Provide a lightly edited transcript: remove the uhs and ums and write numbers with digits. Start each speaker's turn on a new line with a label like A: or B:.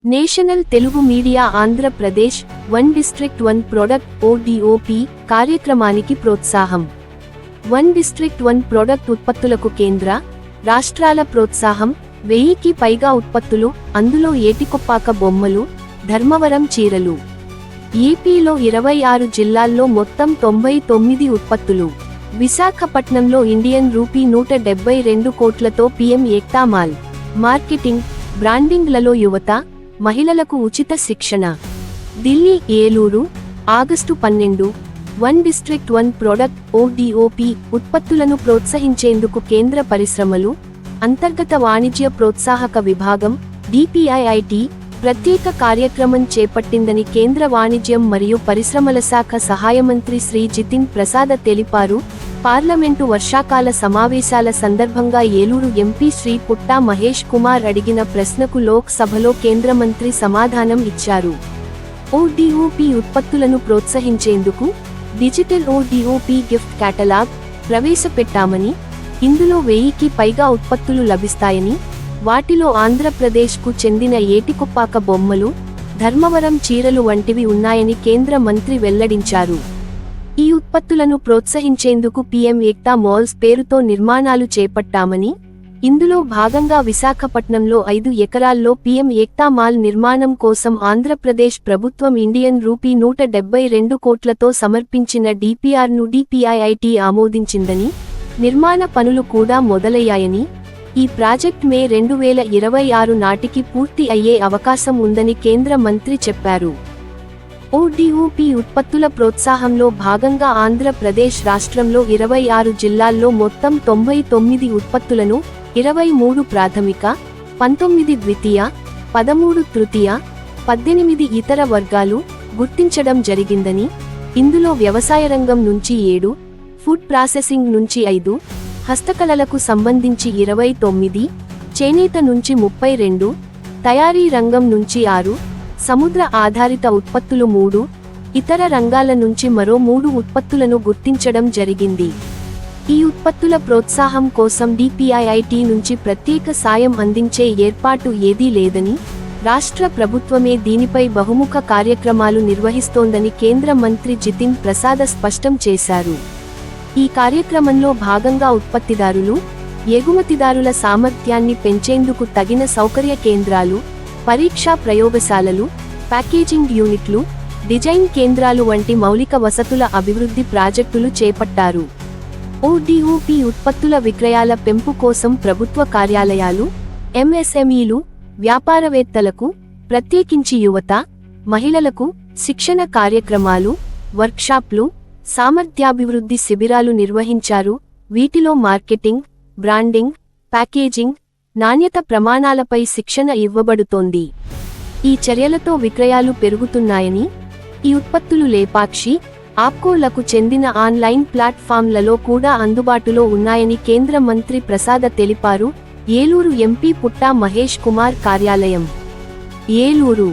A: National Telugu media Andhra Pradesh one district one product ODOP కార్యక్రమానికి ప్రోత్సాహం. One district one product ఉత్పత్తులకు కేంద్ర, రాష్ట్రాల ప్రోత్సాహం. 1000కి పైగా ఉత్పత్తులు, అందులో ఏటికొప్పాక బొమ్మలు, ధర్మవరం చీరలు. ఏపీలో 26 జిల్లాల్లో మొత్తం 99 ఉత్పత్తులు. విశాఖపట్నంలో ఇండియన్ రూపీ 172 కోట్లతో పీఎం ఏక్తా మాల్. మార్కెటింగ్, బ్రాండింగ్లలో యువత, మహిళలకు ఉచిత శిక్షణ. Delhi, Eluru, August 12. One district one product ODOP ఉత్పత్తులను ప్రోత్సహించేందుకు కేంద్ర పరిశ్రమలు, అంతర్గత వాణిజ్య ప్రోత్సాహక విభాగం డిపిఐఐటి ప్రత్యేక కార్యక్రమం చేపట్టిందని కేంద్ర వాణిజ్యం మరియు పరిశ్రమల శాఖ సహాయమంత్రి శ్రీ జితిన్ ప్రసాద తెలిపారు. పార్లమెంటు వర్షాకాల సమావేశాల సందర్భంగా ఏలూరు ఎంపీ శ్రీ పుట్టా మహేష్ కుమార్ అడిగిన ప్రశ్నకు లోక్ సభలో కేంద్ర మంత్రి సమాధానం ఇచ్చారు. ఓడిఓపి ఉత్పత్తులను ప్రోత్సహించేందుకు డిజిటల్ ఓడిఓపి గిఫ్ట్ కేటలాగ్ ప్రవేశపెట్టామని, ఇందులో 1000కి పైగా ఉత్పత్తులు లభిస్తాయని, వాటిలో ఆంధ్రప్రదేశ్కు చెందిన ఏటికొప్పాక బొమ్మలు, ధర్మవరం చీరలు వంటివి ఉన్నాయని కేంద్ర మంత్రి వెల్లడించారు. ఈ ఉత్పత్తులను ప్రోత్సహించేందుకు పీఎం ఏక్తా మాల్స్ పేరుతో నిర్మాణాలు చేపట్టామని, ఇందులో భాగంగా విశాఖపట్నంలో 5 ఎకరాల్లో పీఎం ఏక్తా మాల్ నిర్మాణం కోసం ఆంధ్రప్రదేశ్ ప్రభుత్వం ఇండియన్ రూపీ 172 కోట్లతో సమర్పించిన డిపిఆర్ను డిపిఐఐటి ఆమోదించిందని, నిర్మాణ పనులు కూడా మొదలయ్యాయని, ఈ ప్రాజెక్ట్ మే 2026 నాటికి పూర్తి అయ్యే అవకాశం ఉందని కేంద్ర మంత్రి చెప్పారు. ఓడిఓపి ఉత్పత్తుల ప్రోత్సాహంలో భాగంగా ఆంధ్రప్రదేశ్ రాష్ట్రంలో 26 జిల్లాల్లో మొత్తం 99 ఉత్పత్తులను, 23 ప్రాథమిక, 19 ద్వితీయ, 13 తృతీయ, 18 ఇతర వర్గాలు గుర్తించడం జరిగిందని, ఇందులో వ్యవసాయ రంగం నుంచి 7, ఫుడ్ ప్రాసెసింగ్ నుంచి 5, హస్తకళలకు సంబంధించి 29, చేనేత నుంచి 32, తయారీ రంగం నుంచి 6, సముద్ర ఆధారిత ఉత్పత్తులు 3, ఇతర రంగాల నుంచి మరో 3 ఉత్పత్తులను గుర్తించడం జరిగింది. ఈ ఉత్పత్తుల ప్రోత్సాహం కోసం డిపిఐఐటి నుంచి ప్రత్యేక సాయం అందించే ఏర్పాటు ఏదీ లేదని, రాష్ట్ర ప్రభుత్వమే దీనిపై బహుముఖ కార్యక్రమాలు నిర్వహిస్తోందని కేంద్ర మంత్రి జితిన్ ప్రసాద స్పష్టం చేశారు. ఈ కార్యక్రమంలో భాగంగా ఉత్పత్తిదారులు, ఎగుమతిదారుల సామర్థ్యాన్ని పెంచేందుకు తగిన సౌకర్య కేంద్రాలు, పరీక్షా ప్రయోగశాలలు, ప్యాకేజింగ్ యూనిట్లు, డిజైన్ కేంద్రాలు వంటి మౌలిక వసతుల అభివృద్ధి ప్రాజెక్టులు చేపట్టారు. ఓడిఓపి ఉత్పత్తుల విక్రయాల పెంపు కోసం ప్రభుత్వ కార్యాలయాలు, ఎంఎస్ఎంఈలు, వ్యాపారవేత్తలకు, ప్రత్యేకించి యువత, మహిళలకు శిక్షణ కార్యక్రమాలు, వర్క్షాప్లు, సామర్థ్యాభివృద్ధి శిబిరాలు నిర్వహించారు. వీటిలో మార్కెటింగ్, బ్రాండింగ్, ప్యాకేజింగ్, నాణ్యత ప్రమాణాలపై శిక్షణ ఇవ్వబడుతోంది. ఈ చర్యలతో విక్రయాలు పెరుగుతున్నాయని, ఈ ఉత్పత్తులు లేపాక్షి, ఆప్కోలకు చెందిన ఆన్లైన్ ప్లాట్ఫామ్లలో కూడా అందుబాటులో ఉన్నాయని కేంద్ర మంత్రి ప్రసాద తెలిపారు. ఏలూరు ఎంపీ పుట్టా మహేష్ కుమార్ కార్యాలయం, ఏలూరు.